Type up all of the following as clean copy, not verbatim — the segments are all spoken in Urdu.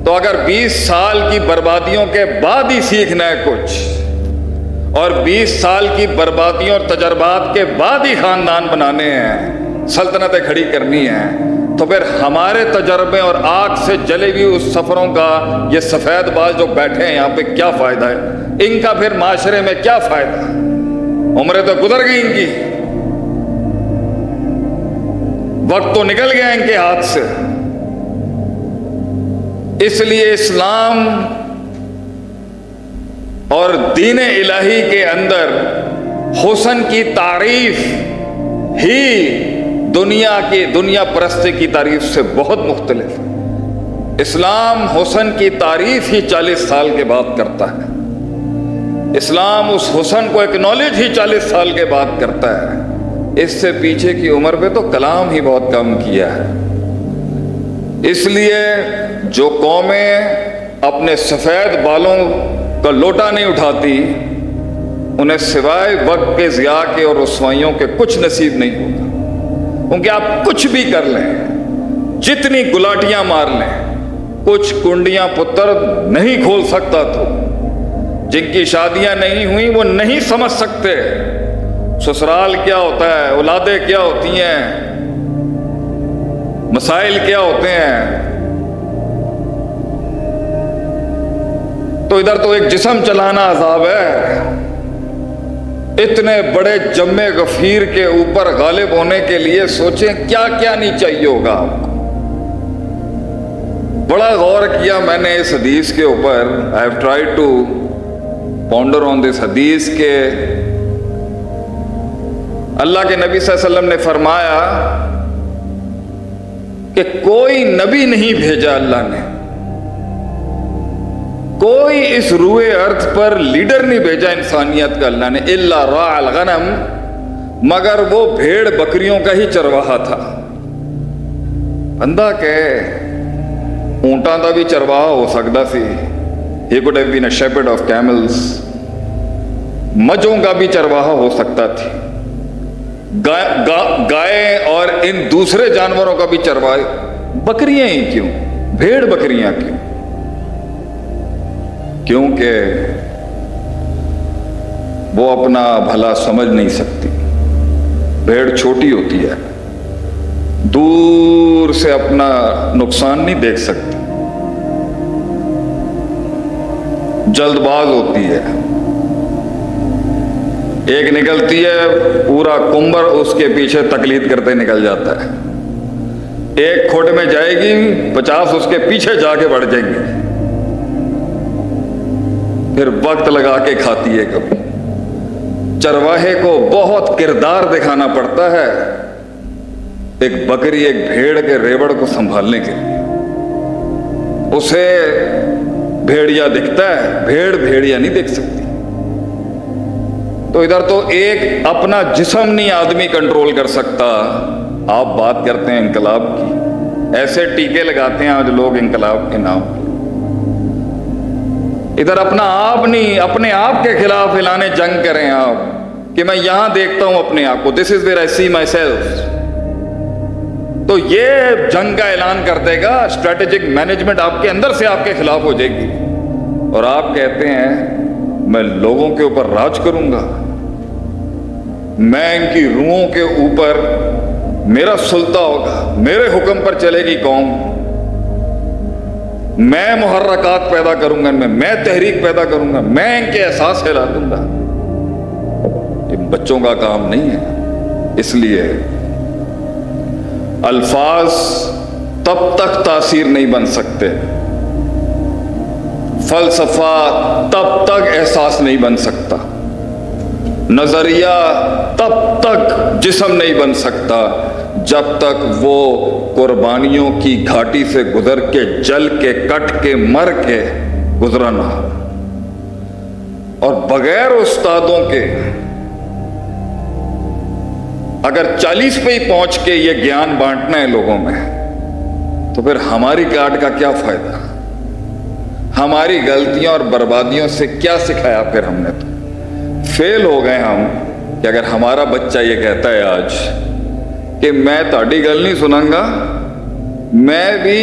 تو اگر 20 سال کی بربادیوں کے بعد ہی سیکھنا ہے کچھ، اور 20 سال کی بربادیوں اور تجربات کے بعد ہی خاندان بنانے ہیں، سلطنتیں کھڑی کرنی ہیں، تو پھر ہمارے تجربے اور آگ سے جلے ہوئی اس سفروں کا یہ سفید باز جو بیٹھے ہیں یہاں پہ کیا فائدہ ہے؟ ان کا پھر معاشرے میں کیا فائدہ؟ عمریں تو گزر گئی ان کی، وقت تو نکل گیا ان کے ہاتھ سے۔ اس لیے اسلام اور دین الہی کے اندر حسن کی تعریف ہی دنیا پرستی کی تعریف سے بہت مختلف ہے۔ اسلام حسن کی تعریف ہی 40 سال کے بعد کرتا ہے، اسلام اس حسن کو ایکنالج ہی 40 سال کے بعد کرتا ہے۔ اس سے پیچھے کی عمر پہ تو کلام ہی بہت کم کیا ہے۔ اس لیے جو قومیں اپنے سفید بالوں کا لوٹا نہیں اٹھاتی، انہیں سوائے وقت کے ضیاع کے اور رسوائیوں کے کچھ نصیب نہیں ہوتا، کیونکہ آپ کچھ بھی کر لیں، جتنی گلاٹیاں مار لیں، کچھ کنڈیاں پتر نہیں کھول سکتا۔ تو جن کی شادیاں نہیں ہوئیں وہ نہیں سمجھ سکتے سسرال کیا ہوتا ہے، اولادیں کیا ہوتی ہیں، مسائل کیا ہوتے ہیں۔ تو ادھر تو ایک جسم چلانا عذاب ہے، اتنے بڑے جمع غفیر کے اوپر غالب ہونے کے لیے سوچیں کیا کیا نہیں چاہیے ہوگا آپ کو۔ بڑا غور کیا میں نے اس حدیث کے اوپر، I have tried to ponder on this حدیث کے اللہ کے نبی صلی اللہ علیہ وسلم نے فرمایا کہ کوئی نبی نہیں بھیجا اللہ نے، کوئی اس روئے ارض پر لیڈر نہیں بھیجا انسانیت کا اللہ نے، الا راع الغنم، مگر وہ بھیڑ بکریوں کا ہی چرواہا تھا۔ بندہ کہ اونٹاں کا بھی چرواہا ہو سکتا سی، he could have been a shepherd of camels، مجھوں کا بھی چرواہا ہو سکتا تھی، گائے اور ان دوسرے جانوروں کا بھی چرواہے، بکریاں ہی کیوں؟ بھیڑ بکریاں کیوں؟ کیونکہ وہ اپنا بھلا سمجھ نہیں سکتی، بھیڑ چھوٹی ہوتی ہے، دور سے اپنا نقصان نہیں دیکھ سکتی، جلد باز ہوتی ہے، ایک نکلتی ہے پورا کنبر اس کے پیچھے تقلید کرتے نکل جاتا ہے، ایک کھوٹ میں جائے گی 50 اس کے پیچھے جا کے بڑھ جائیں گے، پھر وقت لگا کے کھاتی ہے۔ کبھی چرواہے کو بہت کردار دکھانا پڑتا ہے ایک بکری ایک بھیڑ کے ریوڑ کو سنبھالنے کے لیے، اسے بھیڑیا دکھتا ہے، بھیڑ بھیڑیا نہیں دیکھ سکتی۔ تو ادھر تو ایک اپنا جسم نہیں آدمی کنٹرول کر سکتا، آپ بات کرتے ہیں انقلاب کی، ایسے ٹیکے لگاتے ہیں آج لوگ انقلاب کے نام پر۔ ادھر اپنا آپ نہیں، اپنے آپ کے خلاف اعلان جنگ کریں آپ کہ میں یہاں دیکھتا ہوں اپنے آپ کو، دس is where I C my self. تو یہ جنگ کا اعلان کر دے گا، اسٹریٹجک مینجمنٹ آپ کے اندر سے آپ کے خلاف ہو جائے گی، اور آپ کہتے ہیں میں لوگوں کے اوپر راج کروں گا، میں ان کی روحوں کے اوپر میرا سلطہ ہوگا، میرے حکم پر چلے گی قوم، میں محرکات پیدا کروں گا ان میں تحریک پیدا کروں گا، میں ان کے احساس ہلا دوں گا۔ یہ بچوں کا کام نہیں ہے۔ اس لیے الفاظ تب تک تاثیر نہیں بن سکتے، فلسفہ تب تک احساس نہیں بن سکتا، نظریہ تب تک جسم نہیں بن سکتا جب تک وہ قربانیوں کی گھاٹی سے گزر کے جل کے کٹ کے مر کے گزرا نہ ہو۔ اور بغیر استادوں کے اگر 40 پہ ہی پہنچ کے یہ گیان بانٹنا ہے لوگوں میں، تو پھر ہماری کاٹ کا کیا فائدہ؟ ہماری غلطیوں اور بربادیوں سے کیا سکھایا پھر ہم نے؟ تو فیل ہو گئے ہم کہ اگر ہمارا بچہ یہ کہتا ہے آج کہ میں تہاڈی گل نہیں سناں گا، میں بھی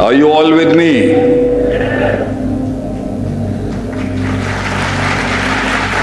Are you all with me?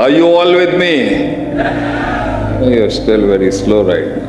Are you all with me? You're still very slow right now.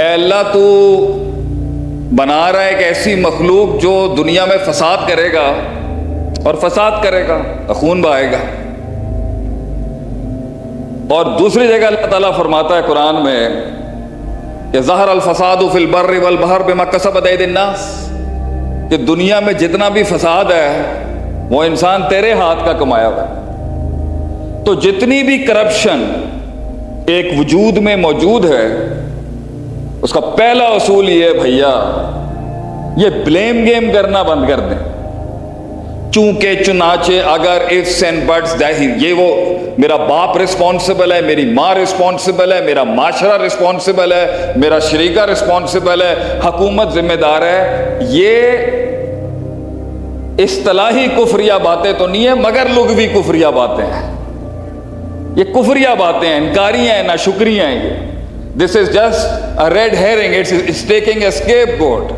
اے اللہ تو بنا رہا ہے ایک ایسی مخلوق جو دنیا میں فساد کرے گا اور فساد کرے گا، خون بہائے گا۔ اور دوسری جگہ اللہ تعالیٰ فرماتا ہے قرآن میں کہ ظہر الفساد فی البر والبحر بما کسبت ایدی الناس، کہ دنیا میں جتنا بھی فساد ہے وہ انسان تیرے ہاتھ کا کمایا ہوا ہے۔ تو جتنی بھی کرپشن ایک وجود میں موجود ہے، اس کا پہلا اصول یہ ہے بھیا یہ بلیم گیم کرنا بند کر دیں۔ چونکہ چنانچہ اگر ifs and buts یہ وہ میرا باپ رسپانسبل ہے، میری ماں رسپانسبل ہے، میرا معاشرہ رسپانسبل ہے، میرا شریکہ رسپانسبل ہے، حکومت ذمہ دار ہے، یہ اصطلاحی کفریہ باتیں تو نہیں ہیں مگر لغوی کفریہ باتیں ہیں۔ یہ کفریہ باتیں ہیں، انکاریاں ہیں، ناشکریاں ہیں۔ یہ this is just a red herring, it's taking a scapegoat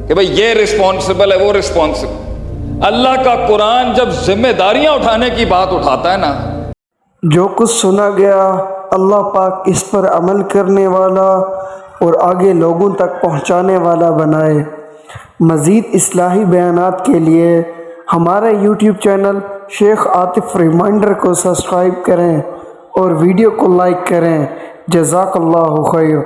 کہ بھئی یہ رسپانسبل ہے، وہ رسپانسبل۔ اللہ کا قرآن جب ذمہ داریاں اٹھانے کی بات اٹھاتا ہے نا، جو کچھ سنا گیا اللہ پاک اس پر عمل کرنے والا اور آگے لوگوں تک پہنچانے والا بنائے۔ مزید اصلاحی بیانات کے لیے ہمارے یوٹیوب چینل شیخ عاطف ریمائنڈر کو سبسکرائب کریں اور ویڈیو کو لائک کریں۔ جزاک اللہ خیر۔